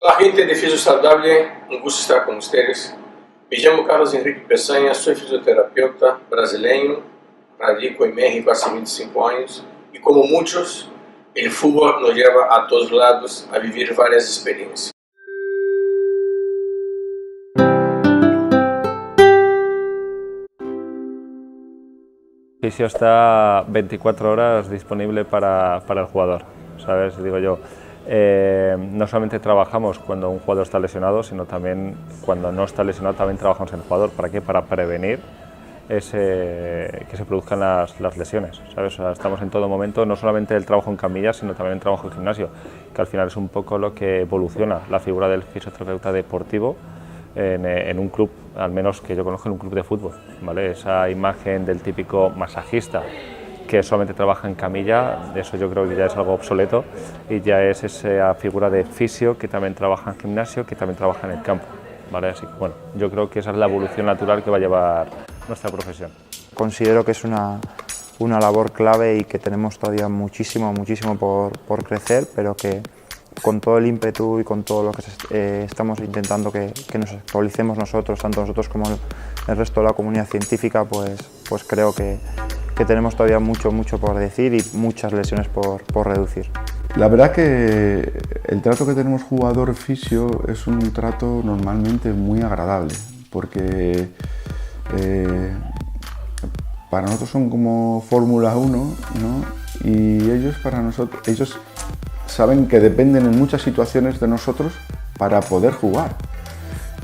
Hola gente de Fisio Saludable, un gusto estar con ustedes. Me llamo Carlos Enrique Peçanha, soy fisioterapeuta brasileño, radico en México hace 25 años y como muchos, el fútbol nos lleva a todos lados a vivir varias experiencias. Fisio está 24 horas disponible para el jugador, ¿sabes? Digo yo, no solamente trabajamos cuando un jugador está lesionado, sino también cuando no está lesionado también trabajamos en el jugador. ¿Para qué? Para prevenir que se produzcan las lesiones, ¿sabes? O sea, estamos en todo momento, no solamente el trabajo en camilla, sino también el trabajo en gimnasio, que al final es un poco lo que evoluciona la figura del fisioterapeuta deportivo en un club, al menos que yo conozco, en un club de fútbol, ¿vale? Esa imagen del típico masajista que solamente trabaja en camilla, eso yo creo que ya es algo obsoleto y ya es esa figura de fisio que también trabaja en gimnasio, que también trabaja en el campo, ¿vale? Así que bueno, yo creo que esa es la evolución natural que va a llevar nuestra profesión. Considero que es una labor clave y que tenemos todavía muchísimo por crecer, pero que con todo el ímpetu y con todo lo que estamos intentando que nos actualicemos nosotros, tanto nosotros como el resto de la comunidad científica, pues creo que tenemos todavía mucho por decir y muchas lesiones por reducir. La verdad que el trato que tenemos jugador-fisio es un trato normalmente muy agradable, porque para nosotros son como Fórmula 1, ¿no? Y ellos saben que dependen en muchas situaciones de nosotros para poder jugar.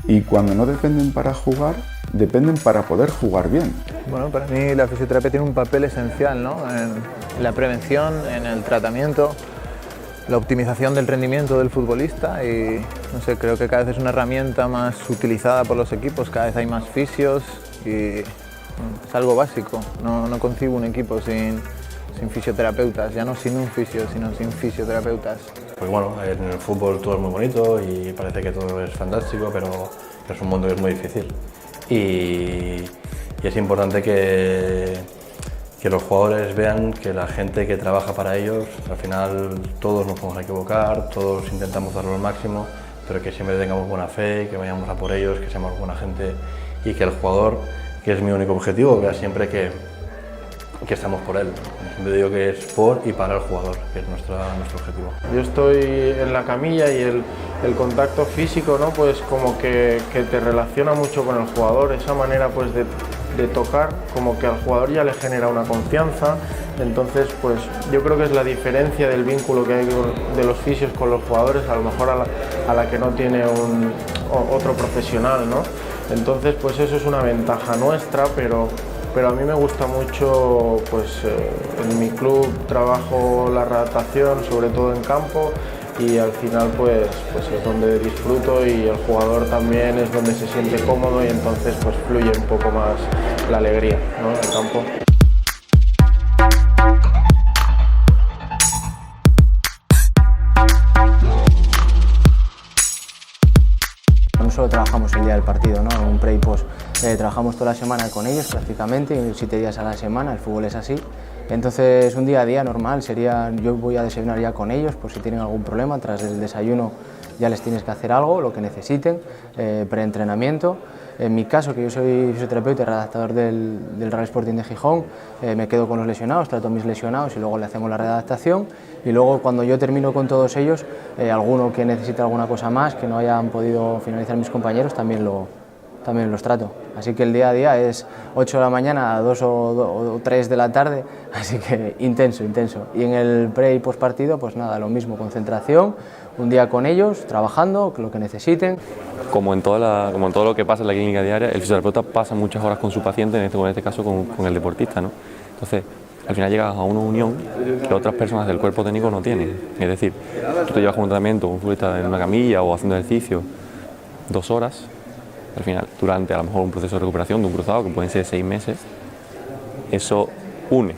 Y cuando no dependen para jugar, dependen para poder jugar bien. Bueno, para mí la fisioterapia tiene un papel esencial, ¿no? En la prevención, en el tratamiento, la optimización del rendimiento del futbolista y no sé, creo que cada vez es una herramienta más utilizada por los equipos, cada vez hay más fisios y es algo básico. No concibo un equipo sin fisioterapeutas, ya no sin un fisio, sino sin fisioterapeutas. Pues bueno, en el fútbol todo es muy bonito y parece que todo es fantástico, pero es un mundo que es muy difícil. Y es importante que los jugadores vean que la gente que trabaja para ellos, al final todos nos vamos a equivocar, todos intentamos darlo al máximo, pero que siempre tengamos buena fe, que vayamos a por ellos, que seamos buena gente y que el jugador, que es mi único objetivo, vea siempre que estamos por él. Siempre digo que es por y para el jugador, que es nuestro objetivo. Yo estoy en la camilla y el contacto físico, ¿no? Pues como que te relaciona mucho con el jugador, esa manera pues de tocar, como que al jugador ya le genera una confianza, entonces pues yo creo que es la diferencia del vínculo que hay de los fisios con los jugadores, a lo mejor a la que no tiene otro profesional, ¿no? Entonces pues eso es una ventaja nuestra, pero a mí me gusta mucho, pues en mi club trabajo la readaptación, sobre todo en campo, y al final pues es donde disfruto y el jugador también es donde se siente cómodo y entonces pues fluye un poco más la alegría, ¿no? En el campo. No solo trabajamos el día del partido, ¿no? Un pre y post. Trabajamos toda la semana con ellos prácticamente, 7 días a la semana, el fútbol es así. Entonces un día a día normal sería, yo voy a desayunar ya con ellos por si tienen algún problema, tras el desayuno ya les tienes que hacer algo, lo que necesiten, preentrenamiento. En mi caso, que yo soy fisioterapeuta y redactador del Real Sporting de Gijón, me quedo con los lesionados, trato a mis lesionados y luego le hacemos la readaptación. Y luego cuando yo termino con todos ellos, alguno que necesite alguna cosa más, que no hayan podido finalizar mis compañeros, también los trato. Así que el día a día es 8 de la mañana a 2 o 3 de la tarde, así que intenso. Y en el pre y post partido, pues nada, lo mismo, concentración, un día con ellos, trabajando, lo que necesiten. Como en todo lo que pasa en la clínica diaria, el fisioterapeuta pasa muchas horas con su paciente, en este caso con el deportista, ¿no? Entonces, al final llegas a una unión que otras personas del cuerpo técnico no tienen. Es decir, tú te llevas con un tratamiento, un futbolista en una camilla o haciendo ejercicio 2 horas, al final, durante a lo mejor un proceso de recuperación de un cruzado, que pueden ser 6 meses, eso une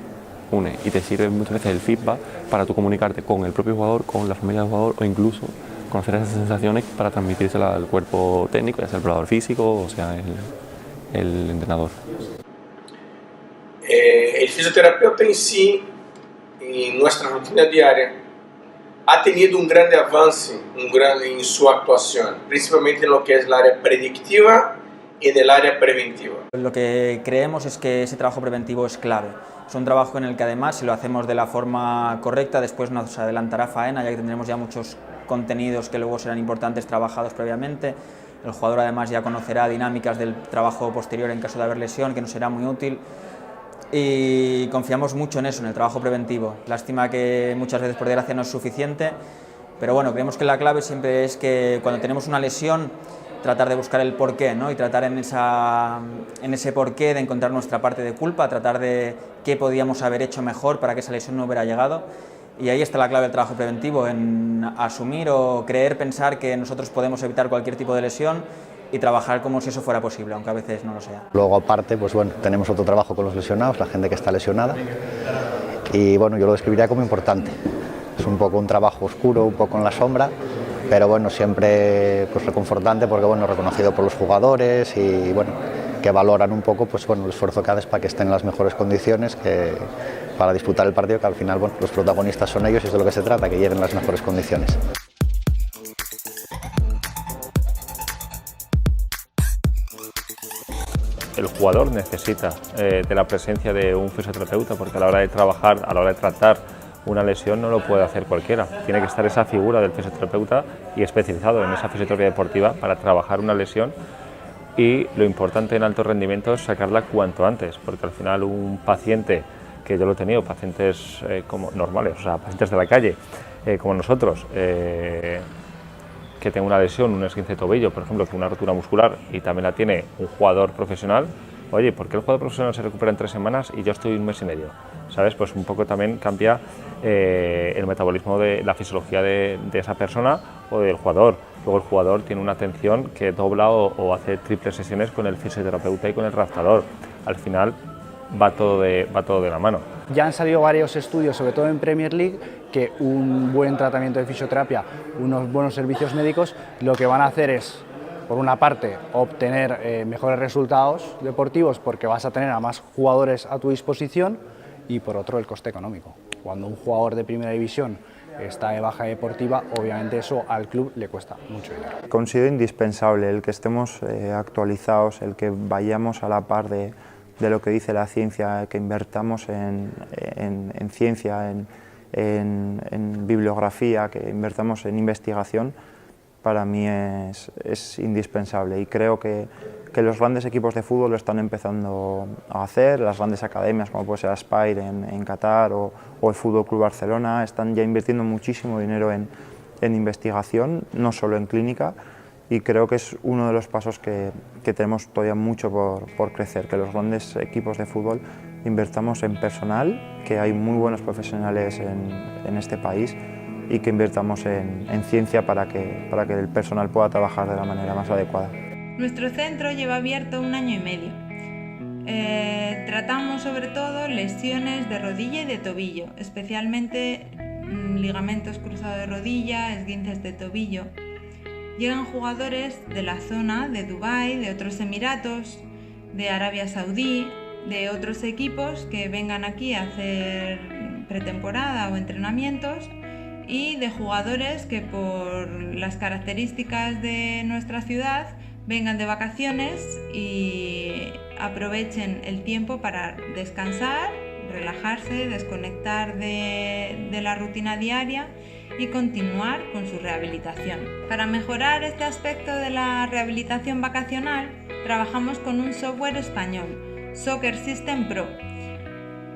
y te sirve muchas veces el feedback para tú comunicarte con el propio jugador, con la familia del jugador o incluso conocer esas sensaciones para transmitírselas al cuerpo técnico, ya sea el preparador físico o sea el entrenador. El fisioterapeuta en sí, en nuestra rutina diaria, ha tenido un grande avance en su actuación, principalmente en lo que es el área predictiva y en el área preventiva. Lo que creemos es que ese trabajo preventivo es clave. Es un trabajo en el que además, si lo hacemos de la forma correcta, después nos adelantará faena, ya que tendremos ya muchos contenidos que luego serán importantes trabajados previamente. El jugador además ya conocerá dinámicas del trabajo posterior en caso de haber lesión, que nos será muy útil. Y confiamos mucho en eso, en el trabajo preventivo. Lástima que muchas veces por desgracia no es suficiente, pero bueno, creemos que la clave siempre es que cuando tenemos una lesión, tratar de buscar el porqué, ¿no? Y tratar en ese porqué de encontrar nuestra parte de culpa, tratar de qué podíamos haber hecho mejor para que esa lesión no hubiera llegado. Y ahí está la clave del trabajo preventivo, en asumir o creer, pensar que nosotros podemos evitar cualquier tipo de lesión y trabajar como si eso fuera posible, aunque a veces no lo sea. Luego aparte, pues bueno, tenemos otro trabajo con los lesionados, la gente que está lesionada, y bueno, yo lo describiría como importante. Es un poco un trabajo oscuro, un poco en la sombra, pero bueno, siempre pues reconfortante porque bueno, reconocido por los jugadores y bueno, que valoran un poco pues bueno, el esfuerzo que haces para que estén en las mejores condiciones para disputar el partido, que al final bueno, los protagonistas son ellos y es de lo que se trata, que lleguen en las mejores condiciones. El jugador necesita de la presencia de un fisioterapeuta, porque a la hora de trabajar, a la hora de tratar una lesión no lo puede hacer cualquiera. Tiene que estar esa figura del fisioterapeuta y especializado en esa fisioterapia deportiva para trabajar una lesión, y lo importante en alto rendimiento es sacarla cuanto antes, porque al final un paciente, que yo lo he tenido, pacientes como normales, o sea, pacientes de la calle, como nosotros, que tenga una lesión, un esguince de tobillo, por ejemplo, que una rotura muscular y también la tiene un jugador profesional, oye, ¿por qué el jugador profesional se recupera en 3 semanas y yo estoy 1 mes y medio? ¿Sabes? Pues un poco también cambia el metabolismo de la fisiología de esa persona o del jugador. Luego el jugador tiene una atención que dobla o hace triples sesiones con el fisioterapeuta y con el adaptador. Al final va todo de la mano. Ya han salido varios estudios, sobre todo en Premier League, que un buen tratamiento de fisioterapia, unos buenos servicios médicos, lo que van a hacer es, por una parte, obtener mejores resultados deportivos porque vas a tener a más jugadores a tu disposición, y por otro el coste económico. Cuando un jugador de primera división está de baja deportiva, obviamente eso al club le cuesta mucho dinero. Considero indispensable el que estemos actualizados, el que vayamos a la par de lo que dice la ciencia, que invertamos en ciencia, en bibliografía, que invertamos en investigación. Para mí es indispensable, y creo que los grandes equipos de fútbol lo están empezando a hacer. Las grandes academias como puede ser Aspire en Qatar o el Fútbol Club Barcelona están ya invirtiendo muchísimo dinero en investigación, no solo en clínica, y creo que es uno de los pasos que tenemos todavía mucho por crecer, que los grandes equipos de fútbol invertamos en personal, que hay muy buenos profesionales en este país, y que invirtamos en ciencia para que el personal pueda trabajar de la manera más adecuada. Nuestro centro lleva abierto 1 año y medio. Tratamos sobre todo lesiones de rodilla y de tobillo, especialmente ligamentos cruzados de rodilla, esguinces de tobillo. Llegan jugadores de la zona de Dubái, de otros Emiratos, de Arabia Saudí, de otros equipos que vengan aquí a hacer pretemporada o entrenamientos, y de jugadores que por las características de nuestra ciudad vengan de vacaciones y aprovechen el tiempo para descansar, relajarse, desconectar de la rutina diaria y continuar con su rehabilitación. Para mejorar este aspecto de la rehabilitación vacacional, trabajamos con un software español, Soccer System Pro.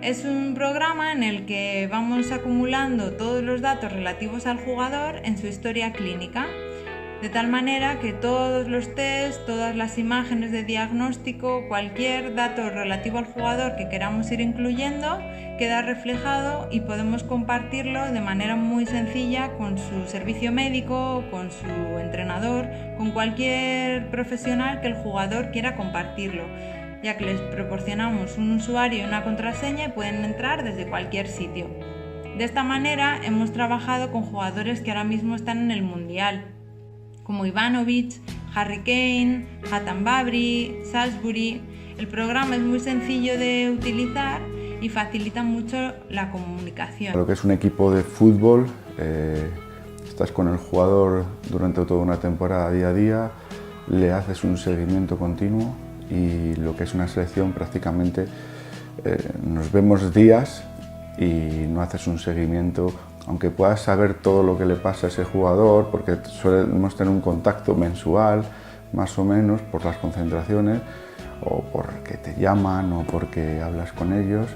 Es un programa en el que vamos acumulando todos los datos relativos al jugador en su historia clínica, de tal manera que todos los tests, todas las imágenes de diagnóstico, cualquier dato relativo al jugador que queramos ir incluyendo, queda reflejado y podemos compartirlo de manera muy sencilla con su servicio médico, con su entrenador, con cualquier profesional que el jugador quiera compartirlo, ya que les proporcionamos un usuario y una contraseña y pueden entrar desde cualquier sitio. De esta manera hemos trabajado con jugadores que ahora mismo están en el Mundial, como Ivanovic, Harry Kane, Hatem Babri, Salisbury. El programa es muy sencillo de utilizar y facilita mucho la comunicación. Lo que es un equipo de fútbol estás con el jugador durante toda una temporada día a día, le haces un seguimiento continuo y lo que es una selección prácticamente nos vemos días y no haces un seguimiento, aunque puedas saber todo lo que le pasa a ese jugador, porque solemos tener un contacto mensual, más o menos, por las concentraciones, o porque te llaman o porque hablas con ellos,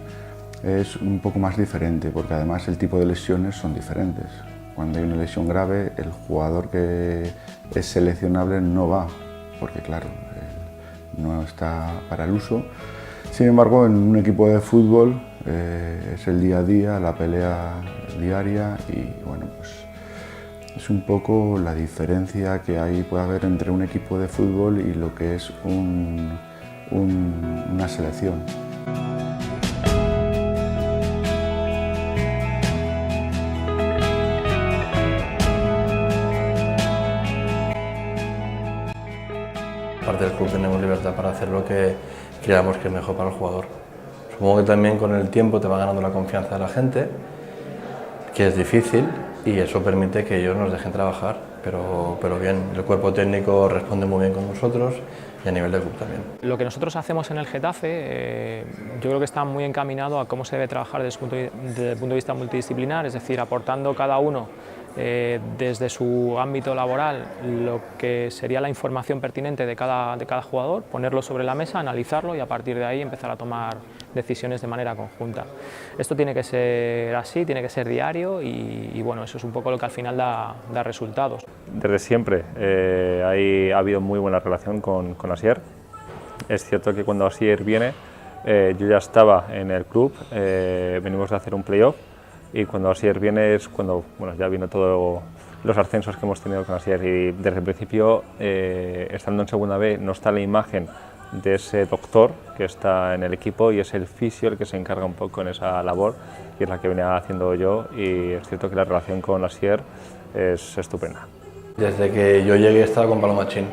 es un poco más diferente, porque además el tipo de lesiones son diferentes. Cuando hay una lesión grave, el jugador que es seleccionable no va, porque claro, no está para el uso. Sin embargo, en un equipo de fútbol es el día a día, la pelea diaria y bueno, pues es un poco la diferencia que puede haber entre un equipo de fútbol y lo que es una selección. Parte del club tenemos libertad para hacer lo que creamos que es mejor para el jugador. Supongo que también con el tiempo te va ganando la confianza de la gente, que es difícil y eso permite que ellos nos dejen trabajar, pero bien, el cuerpo técnico responde muy bien con nosotros y a nivel de club también. Lo que nosotros hacemos en el Getafe yo creo que está muy encaminado a cómo se debe trabajar desde el punto de vista multidisciplinar, es decir, aportando cada uno desde su ámbito laboral lo que sería la información pertinente de cada jugador, ponerlo sobre la mesa, analizarlo y a partir de ahí empezar a tomar decisiones de manera conjunta. Esto tiene que ser así, tiene que ser diario y bueno, eso es un poco lo que al final da resultados. Desde siempre ha habido muy buena relación con Asier. Es cierto que cuando Asier viene, yo ya estaba en el club, venimos de hacer un playoff. Y cuando Asier viene es cuando ya vino todos los ascensos que hemos tenido con Asier y desde el principio, estando en segunda B, no está la imagen de ese doctor que está en el equipo y es el fisio el que se encarga un poco en esa labor y es la que venía haciendo yo y es cierto que la relación con Asier es estupenda. Desde que yo llegué estaba con Pablo Machín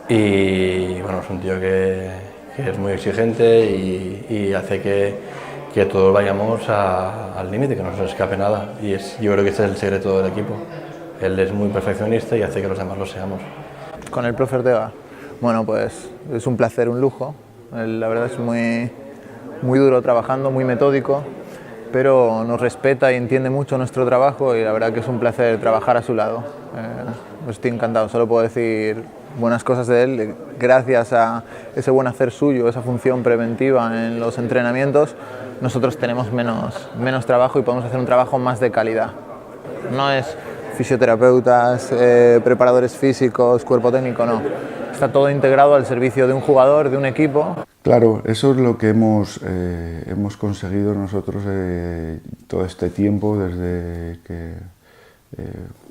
y bueno, es un tío que es muy exigente y hace que todos vayamos al límite, que no se nos escape nada y yo creo que ese es el secreto del equipo. Él es muy perfeccionista y hace que los demás lo seamos. Con el profe Ortega, bueno, pues es un placer, un lujo. Él, la verdad es muy duro trabajando, muy metódico, pero nos respeta y entiende mucho nuestro trabajo y la verdad que es un placer trabajar a su lado. Estoy encantado, solo puedo decir buenas cosas de él, gracias a ese buen hacer suyo, esa función preventiva en los entrenamientos, nosotros tenemos menos trabajo y podemos hacer un trabajo más de calidad. No es fisioterapeutas, preparadores físicos, cuerpo técnico, no. Está todo integrado al servicio de un jugador, de un equipo. Claro, eso es lo que hemos conseguido nosotros todo este tiempo, desde que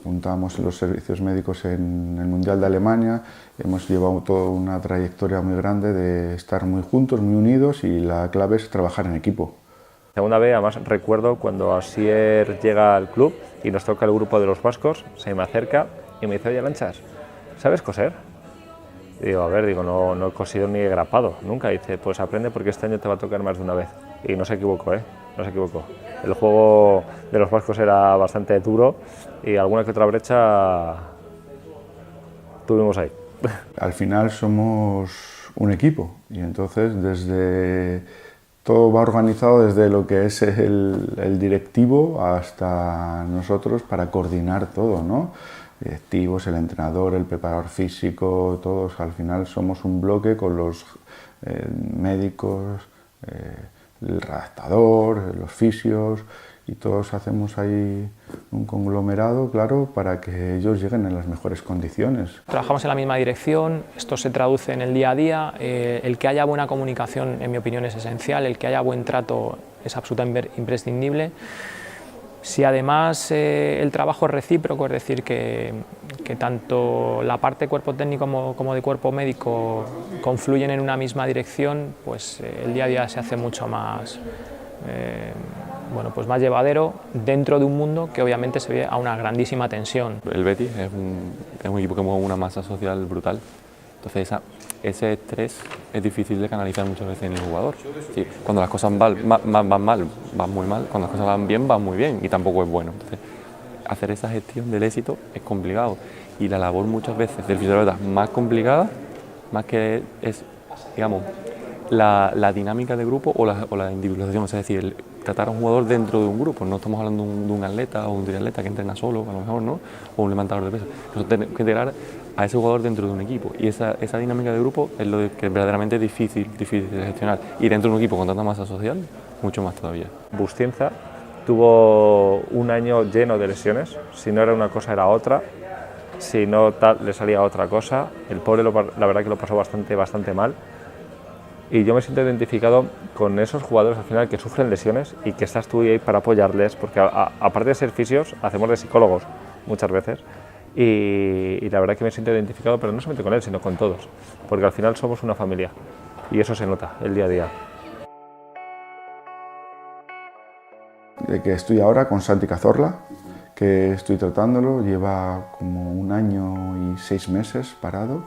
juntamos los servicios médicos en el Mundial de Alemania. Hemos llevado toda una trayectoria muy grande de estar muy juntos, muy unidos y la clave es trabajar en equipo. Segunda vez, además recuerdo cuando Asier llega al club y nos toca el grupo de los vascos, se me acerca y me dice, oye Lanchas, ¿sabes coser? Y digo, a ver, no he cosido ni he grapado, nunca. Y dice, pues aprende porque este año te va a tocar más de una vez. Y no se equivocó, no se equivocó. El juego de los vascos era bastante duro y alguna que otra brecha tuvimos ahí. Al final somos un equipo y entonces todo va organizado desde lo que es el directivo hasta nosotros para coordinar todo, ¿no? Directivos, el entrenador, el preparador físico, todos al final somos un bloque con los médicos, el redactador, los fisios y todos hacemos ahí un conglomerado, claro, para que ellos lleguen en las mejores condiciones. Trabajamos en la misma dirección, esto se traduce en el día a día, el que haya buena comunicación en mi opinión es esencial, el que haya buen trato es absolutamente imprescindible. Si además el trabajo es recíproco, es decir, que tanto la parte cuerpo técnico como de cuerpo médico confluyen en una misma dirección, pues el día a día se hace mucho más, pues más llevadero dentro de un mundo que obviamente se ve a una grandísima tensión. El Betis es un equipo que mueve una masa social brutal, entonces ese estrés es difícil de canalizar muchas veces en el jugador. Sí, cuando las cosas van mal, van muy mal, cuando las cosas van bien, van muy bien y tampoco es bueno. Entonces, hacer esa gestión del éxito es complicado y la labor muchas veces del fisioterapeuta más complicada, más que es, digamos, la dinámica de grupo o la individualización, es decir, tratar a un jugador dentro de un grupo. No estamos hablando de un atleta o un triatleta que entrena solo, a lo mejor, ¿no? O un levantador de pesas. Nosotros tenemos que integrar a ese jugador dentro de un equipo y esa dinámica de grupo es lo que es verdaderamente difícil de gestionar, y dentro de un equipo con tanta masa social, mucho más todavía. Bustienza tuvo un año lleno de lesiones, si no era una cosa era otra, si no tal le salía otra cosa. El pobre la verdad que lo pasó bastante mal, y yo me siento identificado con esos jugadores al final que sufren lesiones y que estás tú ahí para apoyarles, porque aparte de ser fisios hacemos de psicólogos muchas veces, y la verdad que me siento identificado, pero no solamente con él sino con todos, porque al final somos una familia y eso se nota el día a día. De que estoy ahora con Santi Cazorla, que estoy tratándolo, lleva como 1 año y 6 meses parado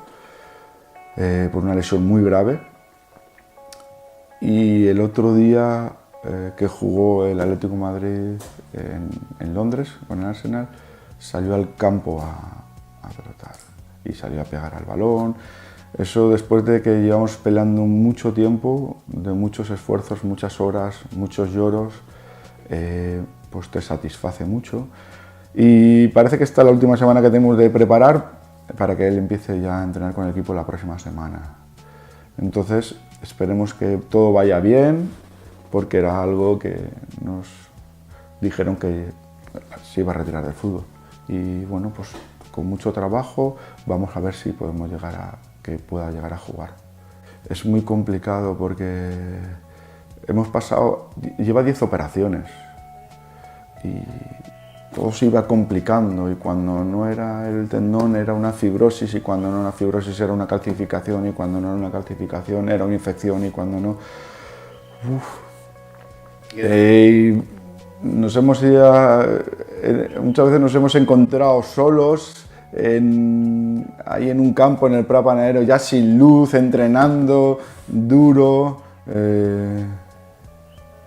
por una lesión muy grave, y el otro día que jugó el Atlético de Madrid en Londres con el Arsenal, salió al campo a trotar y salió a pegar al balón. Eso después de que llevamos peleando mucho tiempo, de muchos esfuerzos, muchas horas, muchos lloros, pues te satisface mucho. Y parece que esta es la última semana que tenemos de preparar para que él empiece ya a entrenar con el equipo la próxima semana. Entonces esperemos que todo vaya bien, porque era algo que nos dijeron que se iba a retirar del fútbol. Y bueno, pues con mucho trabajo vamos a ver si podemos que pueda llegar a jugar. Es muy complicado porque lleva 10 operaciones y todo se iba complicando, y cuando no era el tendón era una fibrosis, y cuando no era una fibrosis era una calcificación, y cuando no era una calcificación era una infección, y cuando no... muchas veces nos hemos encontrado solos ahí en un campo, en el Prat Panadero, ya sin luz, entrenando duro,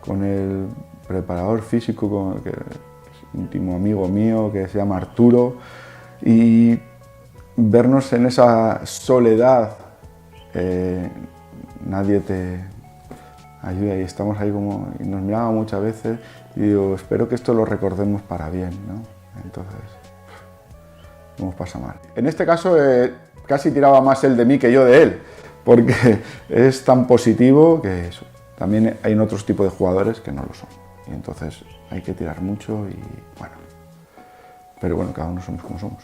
con el preparador físico, que es un íntimo amigo mío, que se llama Arturo, y vernos en esa soledad, nadie te ayuda, y estamos ahí y nos miramos muchas veces y digo, espero que esto lo recordemos para bien, ¿no? Entonces, nos pasa mal. En este caso casi tiraba más él de mí que yo de él, porque es tan positivo que eso. También hay otros tipos de jugadores que no lo son, y entonces hay que tirar mucho y bueno, pero bueno, cada uno somos como somos.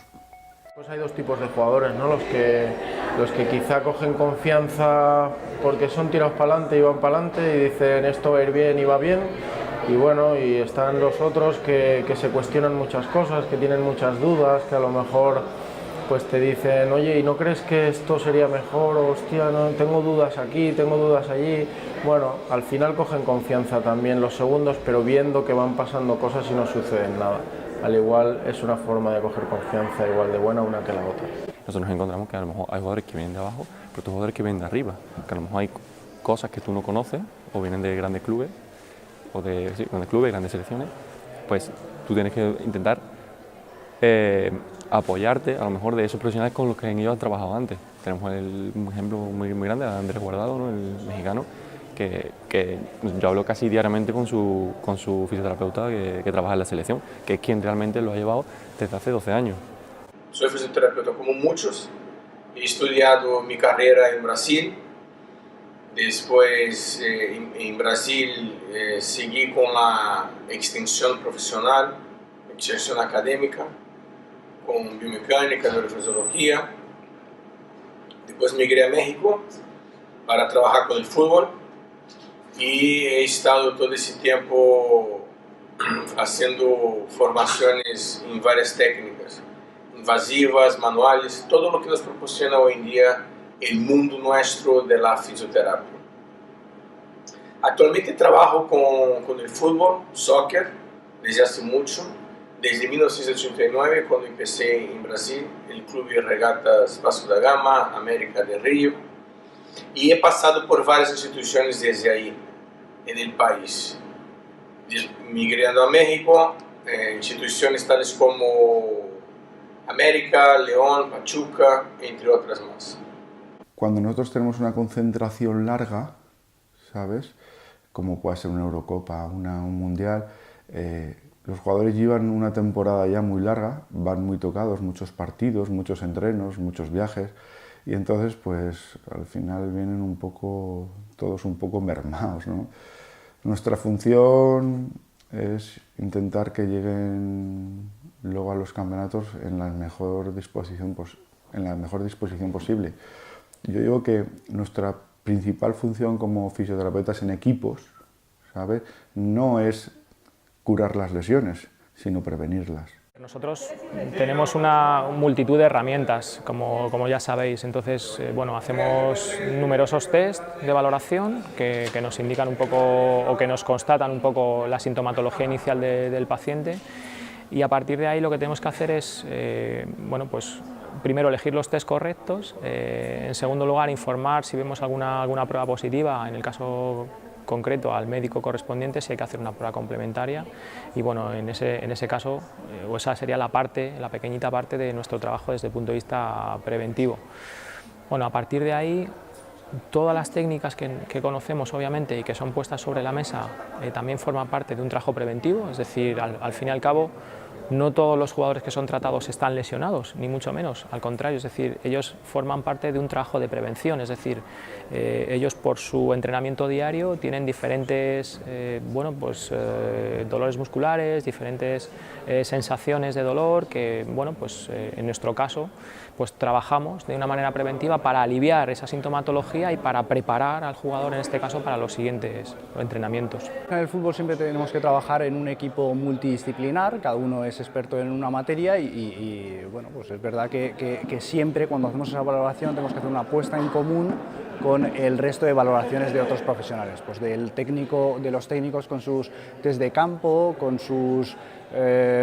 Pues hay 2 tipos de jugadores, ¿no? Los que quizá cogen confianza porque son tirados para adelante y van para adelante y dicen esto va a ir bien y va bien, y bueno, y están los otros que se cuestionan muchas cosas, que tienen muchas dudas, que a lo mejor pues te dicen, oye, ¿y no crees que esto sería mejor? O, hostia, no, tengo dudas aquí, tengo dudas allí. Bueno, al final cogen confianza también los segundos, pero viendo que van pasando cosas y no sucede nada. Al igual es una forma de coger confianza igual de buena una que la otra. Nosotros nos encontramos que a lo mejor hay jugadores que vienen de abajo, pero otros jugadores que vienen de arriba, que a lo mejor hay cosas que tú no conoces, o vienen de grandes clubes, grandes selecciones, pues tú tienes que intentar apoyarte a lo mejor de esos profesionales con los que ellos han trabajado antes. Tenemos un ejemplo muy grande de Andrés Guardado, ¿no? El mexicano, que yo hablo casi diariamente con su fisioterapeuta que trabaja en la selección, que es quien realmente lo ha llevado desde hace 12 años. Soy fisioterapeuta como muchos, he estudiado mi carrera en Brasil, después en Brasil seguí con la extensión profesional, extensión académica, con biomecánica, neurofisiología. Después migré a México para trabajar con el fútbol y he estado todo ese tiempo haciendo formaciones en varias técnicas, invasivas, manuales, todo lo que nos proporciona hoy en día el mundo nuestro de la fisioterapia. Actualmente trabajo con el fútbol, soccer, desde hace mucho. Desde 1989, cuando empecé en Brasil, el Club de Regatas Vasco da Gama, América de Río, y he pasado por varias instituciones desde ahí, en el país. Migrando a México, instituciones tales como América, León, Pachuca, entre otras más. Cuando nosotros tenemos una concentración larga, ¿sabes? Como puede ser una Eurocopa, un Mundial, los jugadores llevan una temporada ya muy larga, van muy tocados, muchos partidos, muchos entrenos, muchos viajes, y entonces pues al final vienen todos un poco mermados, ¿no? Nuestra función es intentar que lleguen luego a los campeonatos en la mejor disposición posible. Yo digo que nuestra principal función como fisioterapeutas en equipos, ¿sabes?, no es curar las lesiones, sino prevenirlas. Nosotros tenemos una multitud de herramientas, como ya sabéis, entonces bueno, hacemos numerosos test de valoración que nos indican un poco o que nos constatan un poco la sintomatología inicial del paciente, y a partir de ahí lo que tenemos que hacer es bueno, pues primero elegir los test correctos, en segundo lugar informar si vemos alguna prueba positiva, en el caso concreto al médico correspondiente si hay que hacer una prueba complementaria, y bueno, en ese caso esa sería la pequeñita parte de nuestro trabajo desde el punto de vista preventivo. Bueno, a partir de ahí todas las técnicas que conocemos obviamente y que son puestas sobre la mesa también forman parte de un trabajo preventivo, es decir, al fin y al cabo no todos los jugadores que son tratados están lesionados, ni mucho menos, al contrario, es decir, ellos forman parte de un trabajo de prevención, es decir, ellos por su entrenamiento diario tienen diferentes bueno, pues, dolores musculares, diferentes sensaciones de dolor que, bueno, pues, en nuestro caso pues, trabajamos de una manera preventiva para aliviar esa sintomatología y para preparar al jugador, en este caso, para los siguientes entrenamientos. En el fútbol siempre tenemos que trabajar en un equipo multidisciplinar, cada uno es experto en una materia y bueno, pues es verdad que siempre cuando hacemos esa valoración tenemos que hacer una apuesta en común con el resto de valoraciones de otros profesionales, pues de los técnicos con sus test de campo, con sus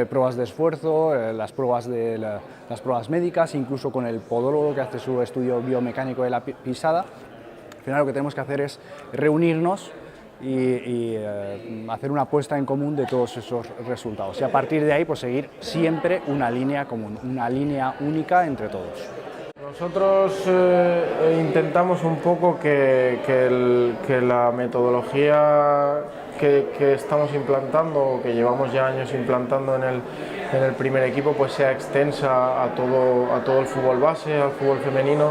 pruebas de esfuerzo, las pruebas médicas, incluso con el podólogo que hace su estudio biomecánico de la pisada. Al final lo que tenemos que hacer es reunirnos y hacer una apuesta en común de todos esos resultados, y a partir de ahí pues seguir siempre una línea común, una línea única entre todos. Nosotros intentamos un poco que la metodología que estamos implantando, que llevamos ya años implantando en el primer equipo, pues sea extensa a todo el fútbol base, al fútbol femenino,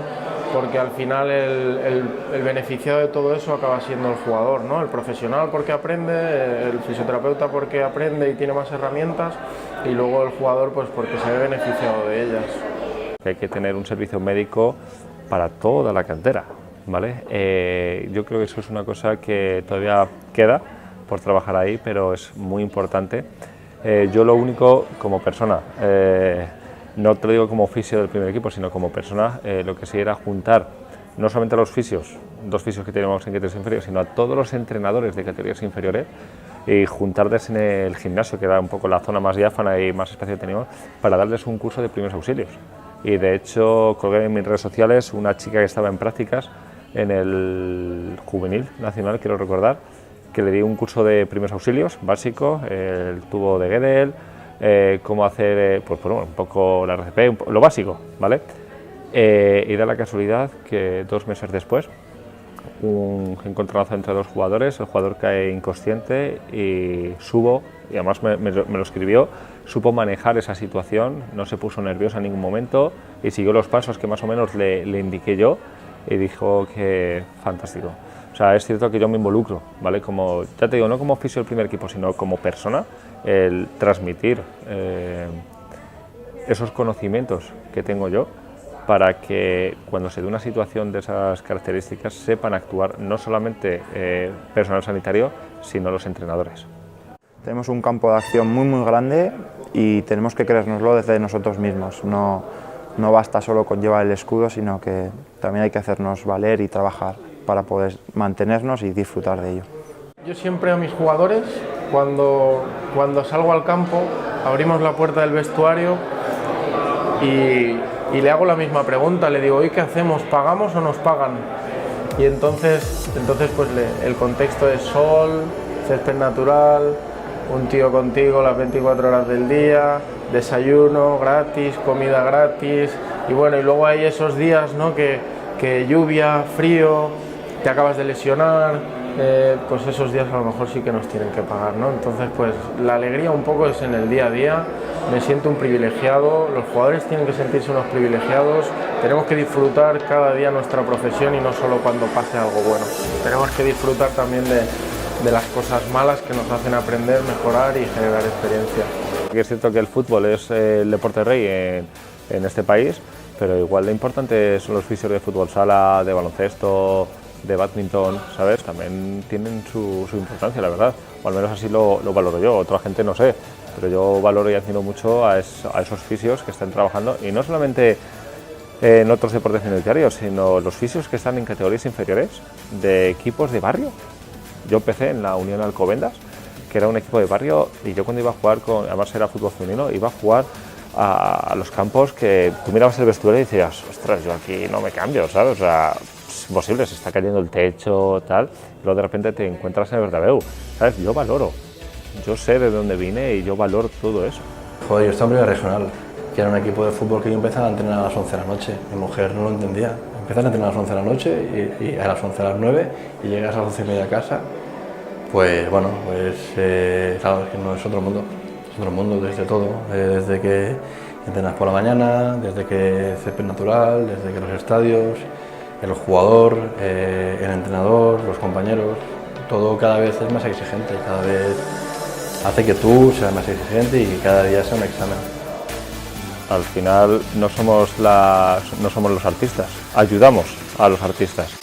porque al final el beneficiado de todo eso acaba siendo el jugador, ¿no? El profesional porque aprende, el fisioterapeuta porque aprende y tiene más herramientas, y luego el jugador pues porque se ve beneficiado de ellas. Hay que tener un servicio médico para toda la cantera, ¿vale? Yo creo que eso es una cosa que todavía queda por trabajar ahí, pero es muy importante. Yo lo único, como persona, no te lo digo como fisio del primer equipo, sino como persona, lo que sí era juntar no solamente a los fisios, 2 fisios que tenemos en categorías inferiores, sino a todos los entrenadores de categorías inferiores, y juntarles en el gimnasio, que era un poco la zona más diáfana y más espacio que teníamos, para darles un curso de primeros auxilios. Y de hecho colgué en mis redes sociales una chica que estaba en prácticas en el Juvenil Nacional, quiero recordar, que le di un curso de primeros auxilios básico, el tubo de Guedel, cómo hacer pues, bueno, un poco la RCP, lo básico, ¿vale? Y da la casualidad que 2 meses después, un encontronazo entre 2 jugadores, el jugador cae inconsciente y y además me lo escribió, supo manejar esa situación, no se puso nervioso en ningún momento y siguió los pasos que más o menos le indiqué yo, y dijo que fantástico. O sea, es cierto que yo me involucro, ¿vale? Como, ya te digo, no como fisio del primer equipo, sino como persona, el transmitir esos conocimientos que tengo yo, para que cuando se dé una situación de esas características sepan actuar no solamente personal sanitario, sino los entrenadores. Tenemos un campo de acción muy grande y tenemos que creérnoslo desde nosotros mismos. No basta solo con llevar el escudo, sino que también hay que hacernos valer y trabajar para poder mantenernos y disfrutar de ello. Yo siempre a mis jugadores, cuando salgo al campo, abrimos la puerta del vestuario y le hago la misma pregunta, le digo, ¿y qué hacemos? ¿Pagamos o nos pagan? Y entonces pues el contexto es sol, césped natural, un tío contigo las 24 horas del día, desayuno gratis, comida gratis, y bueno, y luego hay esos días, ¿no?, que lluvia, frío, te acabas de lesionar, pues esos días a lo mejor sí que nos tienen que pagar, ¿no? Entonces, pues la alegría un poco es en el día a día, me siento un privilegiado, los jugadores tienen que sentirse unos privilegiados, tenemos que disfrutar cada día nuestra profesión y no solo cuando pase algo bueno, tenemos que disfrutar también de las cosas malas que nos hacen aprender, mejorar y generar experiencia. Es cierto que el fútbol es el deporte rey en este país, pero igual de importante son los fisios de fútbol sala, de baloncesto, de bádminton, ¿sabes? También tienen su importancia, la verdad, o al menos así lo valoro yo, otra gente no sé, pero yo valoro y admiro mucho a esos fisios que están trabajando, y no solamente en otros deportes minoritarios, sino los fisios que están en categorías inferiores de equipos de barrio. Yo empecé en la Unión Alcobendas, que era un equipo de barrio, y yo cuando iba a jugar, además era fútbol femenino, iba a jugar a los campos que tú mirabas el vestuario y decías, ostras, yo aquí no me cambio, ¿sabes? O sea, es imposible, se está cayendo el techo, tal, y luego de repente te encuentras en el Bernabéu, ¿sabes? Yo valoro, yo sé de dónde vine y yo valoro todo eso. Joder, yo estaba en primera regional, que era un equipo de fútbol que yo empezaba a entrenar a las 11 de la noche, mi mujer no lo entendía, empezas a entrenar a las 11 de la noche y a las 11 a las 9 y llegas a las 11:30 a casa, pues bueno, pues claro, es que no es otro mundo. Es otro mundo desde todo, desde que entrenas por la mañana, desde que el césped natural, desde que los estadios, el jugador, el entrenador, los compañeros, todo cada vez es más exigente, cada vez hace que tú seas más exigente y cada día sea un examen. Al final no somos los artistas, ayudamos a los artistas.